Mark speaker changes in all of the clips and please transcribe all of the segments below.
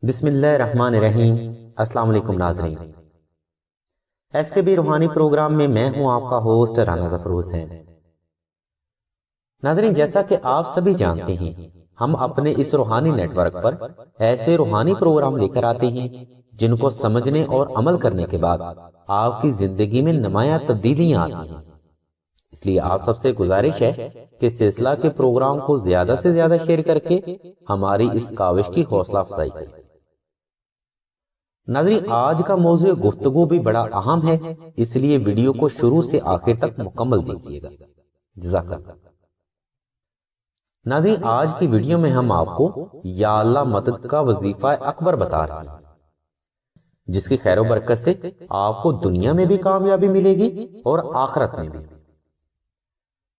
Speaker 1: بسم اللہ الرحمن الرحیم۔ السلام علیکم ناظرین، ایس کے بی روحانی پروگرام میں میں ہوں آپ کا ہوسٹ رانا ظفر حسین۔ ناظرین، جیسا کہ آپ سبھی جانتے ہیں، ہم اپنے اس روحانی نیٹ ورک پر ایسے روحانی پروگرام لے کر آتے ہیں جن کو سمجھنے اور عمل کرنے کے بعد آپ کی زندگی میں نمایاں تبدیلیاں آتی ہیں۔ اس لیے آپ سب سے گزارش ہے کہ سلسلہ کے پروگرام کو زیادہ سے زیادہ شیئر کر کے ہماری اس کاوش کی حوصلہ افزائی کریں۔ ناظرین، آج کا موضوع گفتگو بھی بڑا اہم ہے، اس لیے ویڈیو کو شروع سے آخر تک مکمل دیکھیے گا۔ جزاک اللہ۔ ناظرین، آج کی ویڈیو میں ہم آپ کو یا اللہ مدد کا وظیفہ اکبر بتا رہے ہیں، جس کی خیر و برکت سے آپ کو دنیا میں بھی کامیابی ملے گی اور آخرت میں بھی۔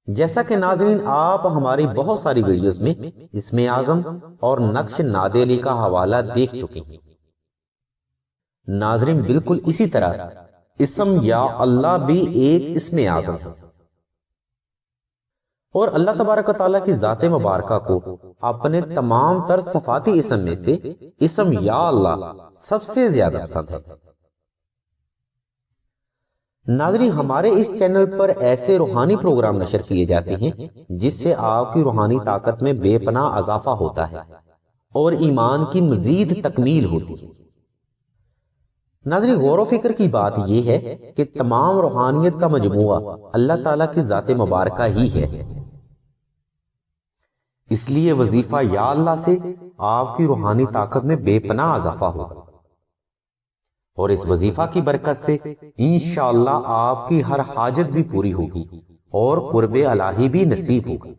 Speaker 1: جیسا کہ ناظرین آپ ہماری بہت ساری ویڈیوز میں اسم اعظم اور نقش ناد علی کا حوالہ دیکھ چکے ہیں۔ ناظرین، بالکل اسی طرح اسم یا اللہ بھی ایک اسم اعظم ہے، اور اللہ تبارک و تعالیٰ کی ذات مبارکہ کو اپنے تمام تر صفاتی اسم میں سے اسم یا اللہ سب سے زیادہ پسند ہے۔ ناظرین، ہمارے اس چینل پر ایسے روحانی پروگرام نشر کیے جاتے ہیں جس سے آپ کی روحانی طاقت میں بے پناہ اضافہ ہوتا ہے اور ایمان کی مزید تکمیل ہوتی ہے۔ ناظرین، غور و فکر کی بات یہ ہے کہ تمام روحانیت کا مجموعہ اللہ تعالیٰ کی ذات مبارکہ ہی ہے، اس لیے وظیفہ یا اللہ سے آپ کی روحانی طاقت میں بے پناہ اضافہ ہوگا، اور اس وظیفہ کی برکت سے انشاءاللہ آپ کی ہر حاجت بھی پوری ہوگی اور قرب الہی بھی نصیب ہوگا۔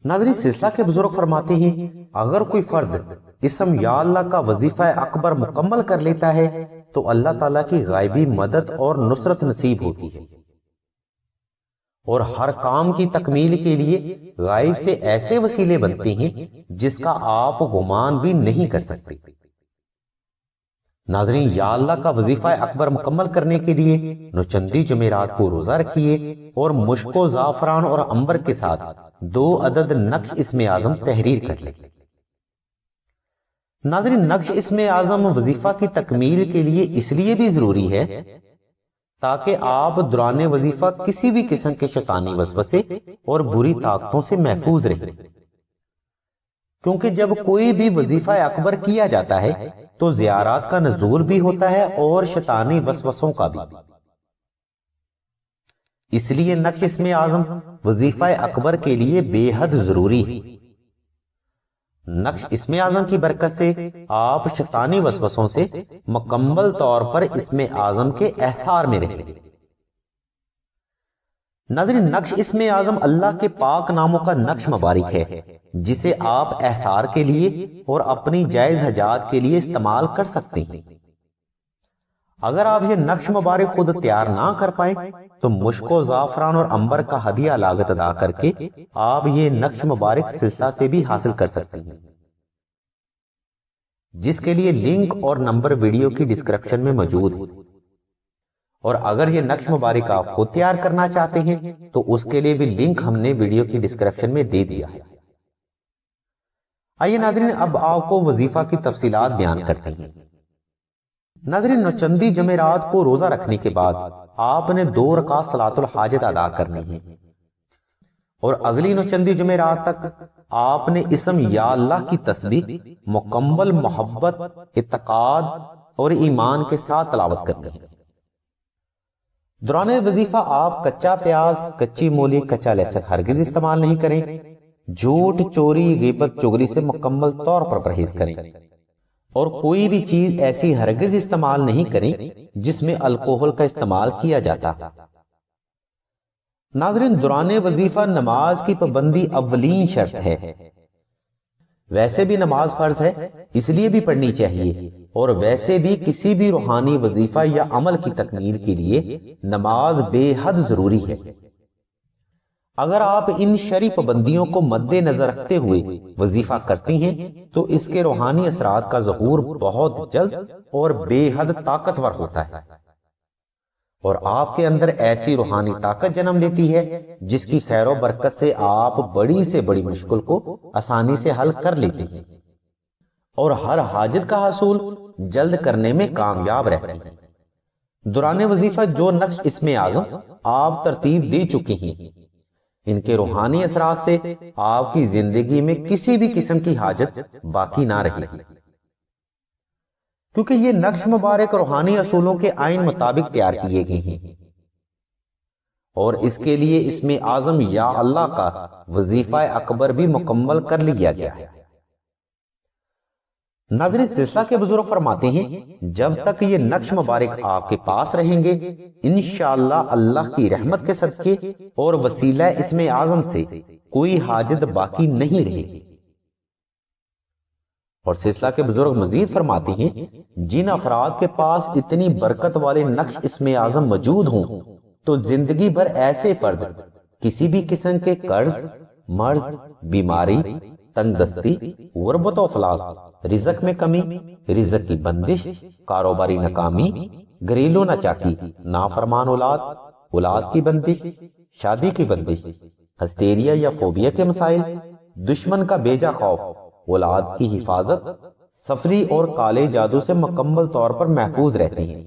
Speaker 1: ناظرین، سلسلہ کے بزرگ فرماتے ہیں، اگر کوئی فرد اسم یا اللہ کا وظیفہ اکبر مکمل کر لیتا ہے تو اللہ تعالیٰ کی غائبی مدد اور نصرت نصیب ہوتی ہے، اور ہر کام کی تکمیل کے لیے غائب سے ایسے وسیلے بنتے ہیں جس کا آپ گمان بھی نہیں کر سکتے۔ ناظرین، یا اللہ کا وظیفہ اکبر مکمل کرنے کے لیے نوچندی جمعرات کو روزہ رکھیے اور مشک و زعفران اور عنبر کے ساتھ 2 عدد نقش اسم اعظم تحریر کر لیں۔ ناظرین، نقش اسم اعظم وظیفہ کی تکمیل کے لیے اس لیے بھی ضروری ہے تاکہ آپ دوران وظیفہ کسی بھی قسم کے شیطانی وسوسے اور بری طاقتوں سے محفوظ رہیں، کیونکہ جب کوئی بھی وظیفہ اکبر کیا جاتا ہے تو زیارات کا نزول بھی ہوتا ہے اور شیطانی وسوسوں کا بھی۔ اس لیے نقش اسم اعظم وظیفہ اکبر کے لیے بے حد ضروری ہے۔ نقش اسم اعظم کی برکت سے آپ شیطانی وسوسوں سے مکمل طور پر اسم اعظم کے احصار میں رہیں گے۔ ناظرین، نقش اسم اعظم اللہ کے پاک ناموں کا نقش مبارک ہے جسے آپ احصار کے لیے اور اپنی جائز حاجات کے لیے استعمال کر سکتے ہیں۔ اگر آپ یہ نقش مبارک خود تیار نہ کر پائیں تو مشک و زعفران اور عنبر کا ہدیہ لاگت ادا کر کے آپ یہ نقش مبارک سلسلہ سے بھی حاصل کر سکتے ہیں، جس کے لیے لنک اور نمبر ویڈیو کی ڈسکرپشن میں موجود ہے، اور اگر یہ نقش مبارک آپ خود تیار کرنا چاہتے ہیں تو اس کے لیے بھی لنک ہم نے ویڈیو کی ڈسکرپشن میں دے دیا ہے۔ آئیے ناظرین، اب آپ کو وظیفہ کی تفصیلات بیان کرتے ہیں۔ ناظرین، نوچندی جمعرات کو روزہ رکھنے کے بعد آپ نے 2 رکعت صلاۃ الحاجت ادا کرنی ہے، اور اگلی نوچندی جمعرات تک آپ نے اسم یا اللہ کی تسبیح مکمل محبت، اعتقاد اور ایمان کے ساتھ تلاوت کرنی ہے۔ دوران وظیفہ آپ کچا پیاز، کچی مولی، کچا لہسن ہرگز استعمال نہیں کریں۔ جھوٹ، چوری، غیبت، چغلی سے مکمل طور پر پرہیز کریں، اور کوئی بھی چیز ایسی ہرگز استعمال نہیں کریں جس میں الکوہل کا استعمال کیا جاتا۔ ناظرین، دوران وظیفہ نماز کی پابندی اولین شرط ہے۔ ویسے بھی نماز فرض ہے، اس لیے بھی پڑھنی چاہیے، اور ویسے بھی کسی بھی روحانی وظیفہ یا عمل کی تکمیل کے لیے نماز بے حد ضروری ہے۔ اگر آپ ان شرعی پابندیوں کو مد نظر رکھتے ہوئے وظیفہ کرتے ہیں تو اس کے روحانی اثرات کا ظہور بہت جلد اور بے حد طاقتور ہوتا ہے، اور آپ کے اندر ایسی روحانی طاقت جنم لیتی ہے جس کی خیر و برکت سے آپ بڑی سے بڑی مشکل کو آسانی سے حل کر لیتے ہیں۔ اور ہر حاجت کا حصول جلد کرنے میں کامیاب رہتی ہیں۔ دوران وظیفہ جو نقش اسم اعظم آپ ترتیب دے چکے ہیں، ان کے روحانی اثرات سے آپ کی زندگی میں کسی بھی قسم کی حاجت باقی نہ رہے گی، کیونکہ یہ نقش مبارک روحانی اصولوں کے آئین مطابق تیار کیے گئے ہیں، اور اس کے لیے اسم اعظم یا اللہ کا وظیفہ اکبر بھی مکمل کر لیا گیا ہے۔ ناظرین، سلسلہ کے بزرگ فرماتے ہیں جب تک یہ نقش مبارک آپ کے پاس رہیں گے، انشاءاللہ اللہ کی رحمت کے صدقے اور وسیلہ اسم اعظم سے کوئی حاجت باقی نہیں رہے گی۔ اور سلسلہ کے بزرگ مزید فرماتے ہیں جن افراد کے پاس اتنی برکت والے نقش اسم اعظم موجود ہوں تو زندگی بھر ایسے فرد کسی بھی قسم کے قرض، مرض، بیماری، تنگ دستی، غربت و افلاس، رزق میں کمی، رزق کی بندش، کاروباری ناکامی، گھریلو ناچاکی، نافرمان اولاد کی بندش، شادی کی بندش، ہسٹیریا یا فوبیا کے مسائل، دشمن کا بیجا خوف، اولاد کی حفاظت، سفری اور کالے جادو سے مکمل طور پر محفوظ رہتے ہیں،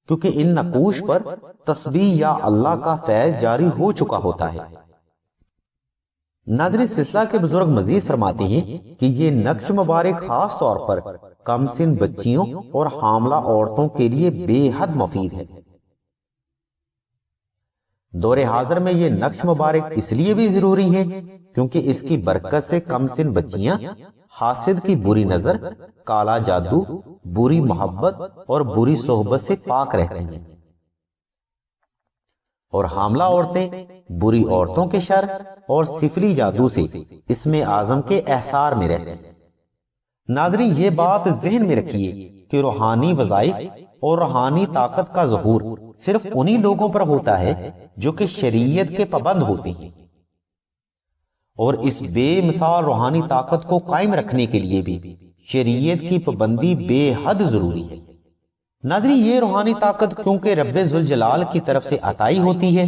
Speaker 1: کیونکہ ان نقوش پر تسبیح یا اللہ کا فیض جاری ہو چکا ہوتا ہے۔ ناظرین، سلسلہ کے بزرگ مزید فرماتے ہیں کہ یہ نقش مبارک خاص طور پر کم سن بچیوں اور حاملہ عورتوں کے لیے بے حد مفید ہے۔ دور حاضر میں یہ نقش مبارک اس لیے بھی ضروری ہے کیونکہ اس کی برکت سے کم سن بچیاں حاسد کی بری نظر، کالا جادو، بری محبت اور بری صحبت سے پاک رہتی ہیں، اور حاملہ عورتیں بری عورتوں کے شر اور سفلی جادو سے اسم اعظم کے احصار میں رہتے ہیں۔ ناظرین، یہ بات ذہن میں رکھیے کہ روحانی وظائف اور روحانی طاقت کا ظہور صرف انہی لوگوں پر ہوتا ہے جو کہ شریعت کے پابند ہوتے ہیں، اور اس بے مثال روحانی طاقت کو قائم رکھنے کے لیے بھی شریعت کی پابندی بے حد ضروری ہے۔ ناظرین، یہ روحانی طاقت کیونکہ رب ذوالجلال کی طرف سے عطائی ہوتی ہے،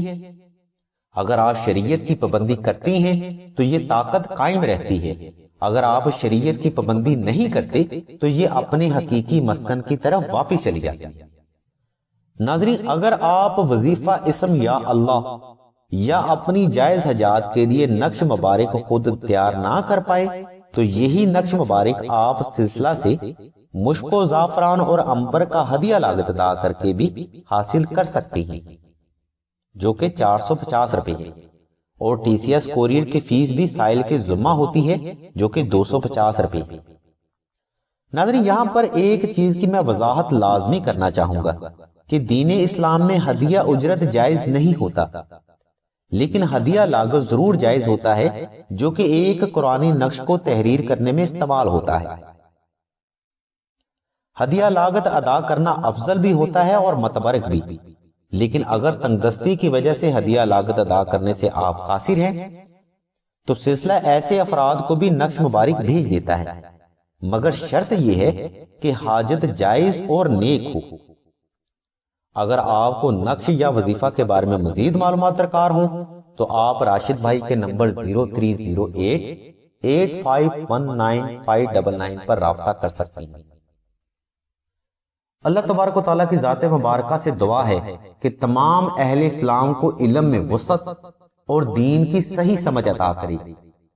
Speaker 1: اگر آپ شریعت کی پابندی کرتے ہیں تو یہ طاقت قائم رہتی ہے، اگر آپ شریعت کی پابندی نہیں کرتے تو یہ اپنے حقیقی مسکن کی طرف واپس چلی جاتی ہے۔ ناظرین، اگر آپ وظیفہ اسم یا اللہ یا اپنی جائز حاجات کے لیے نقش مبارک خود تیار نہ کر پائے تو یہی نقش مبارک آپ سلسلہ سے مشک و زعفران اور عنبر کا ہدیہ لاگت ادا کر کے بھی حاصل کر سکتے ہیں، جو کہ 450 روپے ہے، اور ٹی سی ایس کوریئر کی فیس بھی سائل کے ذمہ ہوتی ہے جو کہ 250 روپے ہے۔ ناظرین، یہاں پر ایک چیز کی میں وضاحت لازمی کرنا چاہوں گا کہ دین اسلام میں ہدیہ اجرت جائز نہیں ہوتا، لیکن ہدیہ لاگت ضرور جائز ہوتا ہے جو کہ ایک قرآنی نقش کو تحریر کرنے میں استعمال ہوتا ہے۔ ہدیہ لاگت ادا کرنا افضل بھی ہوتا ہے اور متبرک بھی، لیکن اگر تنگدستی کی وجہ سے ہدیہ لاگت ادا کرنے سے آپ قاصر ہیں تو سلسلہ ایسے افراد کو بھی نقش مبارک بھیج دیتا ہے، مگر شرط یہ ہے کہ حاجت جائز اور نیک ہو۔ اگر آپ کو نقش یا وظیفہ کے بارے میں مزید معلومات درکار ہوں تو آپ راشد بھائی کے نمبر 0308851959 پر رابطہ کر سکتے ہیں۔ اللہ تبارک و تعالیٰ کی ذات مبارکہ سے دعا ہے کہ تمام اہل اسلام کو علم میں وسعت اور دین کی صحیح سمجھ عطا کرے،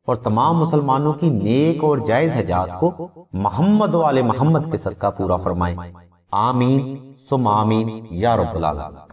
Speaker 1: اور تمام مسلمانوں کی نیک اور جائز حاجات کو محمد و آل محمد کے صدقہ پورا فرمائے۔ آمین ثم آمین یا رب العالمین۔